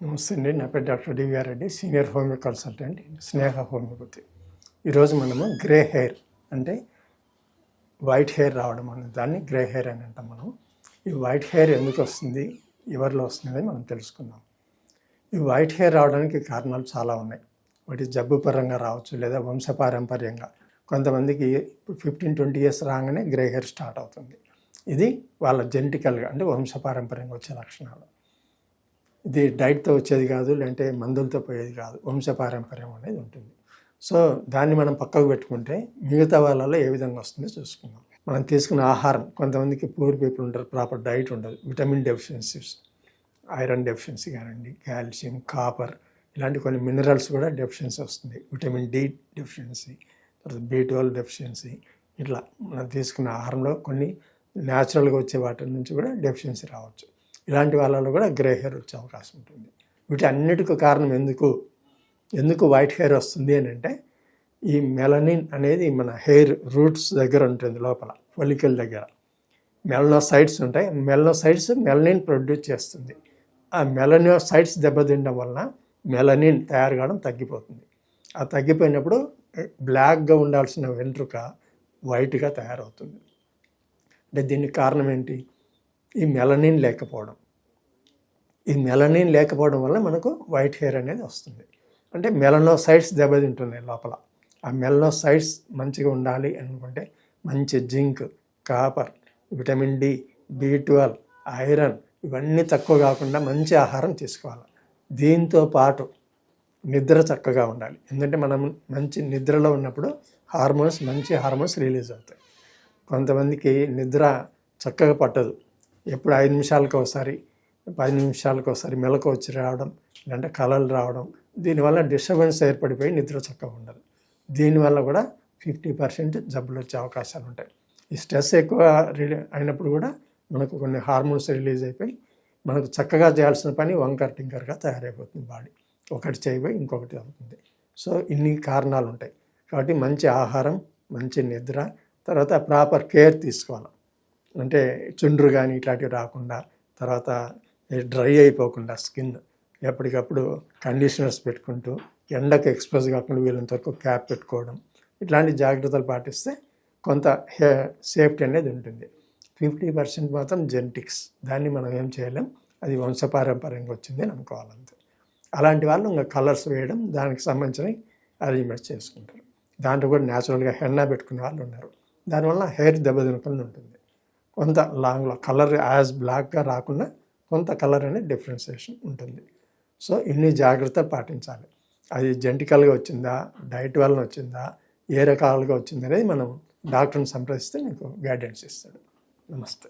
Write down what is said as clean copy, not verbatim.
నమస్తే అండి. నా పేరు doctor DVR Reddy, senior homeo consultant, Sneha homeopathy. ఈరోజు మనము గ్రే హెయిర్ అంటే వైట్ హెయిర్ రావడం అనే దాన్ని గ్రే హెయిర్ అని అంటాం. మనం ఈ వైట్ హెయిర్ ఎందుకు వస్తుంది, ఎవరిలో వస్తుంది మనం తెలుసుకుందాం. ఈ వైట్ హెయిర్ రావడానికి కారణాలు చాలా ఉన్నాయి. వాటి జబ్బు పరంగా రావచ్చు, లేదా వంశపారంపర్యంగా. కొంతమందికి 15-20 ఇయర్స్ రాగానే గ్రే హెయిర్ స్టార్ట్ అవుతుంది. ఇది వాళ్ళ జెనెటికల్గా అంటే వంశపారంపర్యంగా వచ్చే లక్షణాలు. ఇది డైట్తో వచ్చేది కాదు, లేదంటే మందులతో పోయేది కాదు, వంశపారంపర్యం అనేది ఉంటుంది. సో దాన్ని మనం పక్కకు పెట్టుకుంటే మిగతా వాళ్ళలో ఏ విధంగా వస్తుందో చూసుకుందాం. మనం తీసుకున్న ఆహారం, కొంతమందికి పూర్ పీపుల్ ఉంటారు, ప్రాపర్ డైట్ ఉండదు, విటమిన్ డెఫిషియన్సీస్, ఐరన్ డెఫిషియన్సీ కానివ్వండి, కాల్షియం, కాపర్, ఇలాంటి కొన్ని మినరల్స్ కూడా డెఫిషియన్సీ వస్తుంది. విటమిన్ డి డెఫిషియన్సీ, తర్వాత B12 డెఫిషియన్సీ, ఇట్లా మనం తీసుకున్న ఆహారంలో కొన్ని న్యాచురల్గా వచ్చే వాటి నుంచి కూడా డెఫిషియన్సీ రావచ్చు. ఇలాంటి వాళ్ళలో కూడా గ్రే హెయిర్ వచ్చే అవకాశం ఉంటుంది. వీటి అన్నిటికీ కారణం ఎందుకు వైట్ హెయిర్ వస్తుంది అని అంటే, ఈ మెలనిన్ అనేది మన హెయిర్ రూట్స్ దగ్గర ఉంటుంది, లోపల ఫొలికల్ దగ్గర మెలనోసైట్స్ ఉంటాయి. మెలనోసైట్స్ మెలనిన్ ప్రొడ్యూస్ చేస్తుంది. ఆ మెలనోసైట్స్ దెబ్బతినడం వలన మెలనిన్ తయారు కావడం తగ్గిపోతుంది. ఆ తగ్గిపోయినప్పుడు బ్లాక్గా ఉండాల్సిన వెంట్రుక వైట్గా తయారవుతుంది. అంటే దీనికి కారణం ఏంటి? ఈ మెలనిన్ లేకపోవడం. ఈ మెలనిన్ లేకపోవడం వల్ల మనకు వైట్ హెయిర్ అనేది వస్తుంది. అంటే మెలనోసైట్స్ దెబ్బతింటున్నాయి లోపల. ఆ మెలనోసైట్స్ మంచిగా ఉండాలి అనుకుంటే మంచి zinc, copper, vitamin D, B12, iron, ఇవన్నీ తక్కువ కాకుండా మంచి ఆహారం తీసుకోవాలి. దీంతో పాటు నిద్ర చక్కగా ఉండాలి. ఎందుకంటే మనం మంచి నిద్రలో ఉన్నప్పుడు మంచి హార్మోన్స్ రిలీజ్ అవుతాయి. కొంతమందికి నిద్ర చక్కగా పట్టదు. ఎప్పుడు 5 నిమిషాలకు ఒకసారి, 10 నిమిషాలకు ఒకసారి మెలకు వచ్చి రావడం, లేదంటే కలలు రావడం, దీనివల్ల డిస్టర్బెన్స్ ఏర్పడిపోయి నిద్ర చక్కగా ఉండదు. దీనివల్ల కూడా 50% జబ్బులు వచ్చే అవకాశాలు ఉంటాయి. ఈ స్ట్రెస్ ఎక్కువ అయినప్పుడు కూడా మనకు కొన్ని హార్మోన్స్ రిలీజ్ అయిపోయి మనకు చక్కగా చేయాల్సిన పని వంకర్ టింకర్గా తయారైపోతుంది బాడీ. ఒకటి చేయబోయి ఇంకొకటి అవుతుంది. సో ఇన్ని కారణాలు ఉంటాయి. కాబట్టి మంచి ఆహారం, మంచి నిద్ర, తర్వాత ప్రాపర్ కేర్ తీసుకోవాలి. అంటే చుండ్రు కానీ ఇట్లాంటివి రాకుండా, తర్వాత డ్రై అయిపోకుండా స్కిన్ ఎప్పటికప్పుడు కండిషనర్స్ పెట్టుకుంటూ, ఎండకు ఎక్స్పోజ్ కాకుండా వీళ్ళంత వరకు క్యాప్ పెట్టుకోవడం, ఇట్లాంటి జాగ్రత్తలు పాటిస్తే కొంత సేఫ్టీ అనేది ఉంటుంది. 50% మాత్రం జెనెటిక్స్, దాన్ని మనం ఏం చేయలేం, అది వంశపారంపర్యంగా వచ్చింది అని అనుకోవాలంతే. అలాంటి వాళ్ళు ఇంకా కలర్స్ వేయడం, దానికి సంబంధించిన అరేంజ్మెంట్స్ చేసుకుంటారు. దాంట్లో కూడా న్యాచురల్గా హెన్నా పెట్టుకునే వాళ్ళు ఉన్నారు. దానివల్ల హెయిర్ దెబ్బతినకుండా ఉంటుంది. కొంత లాంగ్లో కలర్ యాజ్ బ్లాక్గా రాకుండా కొంత కలర్ అనేది డిఫరెన్సియేషన్ ఉంటుంది. సో ఇన్ని జాగ్రత్తలు పాటించాలి. అది జెనెటికల్గా వచ్చిందా, డైట్ వలన వచ్చిందా, ఏ రకాలుగా వచ్చింది అనేది మనం డాక్టర్ని సంప్రదిస్తే మీకు గైడెన్స్ ఇస్తాడు. నమస్తే.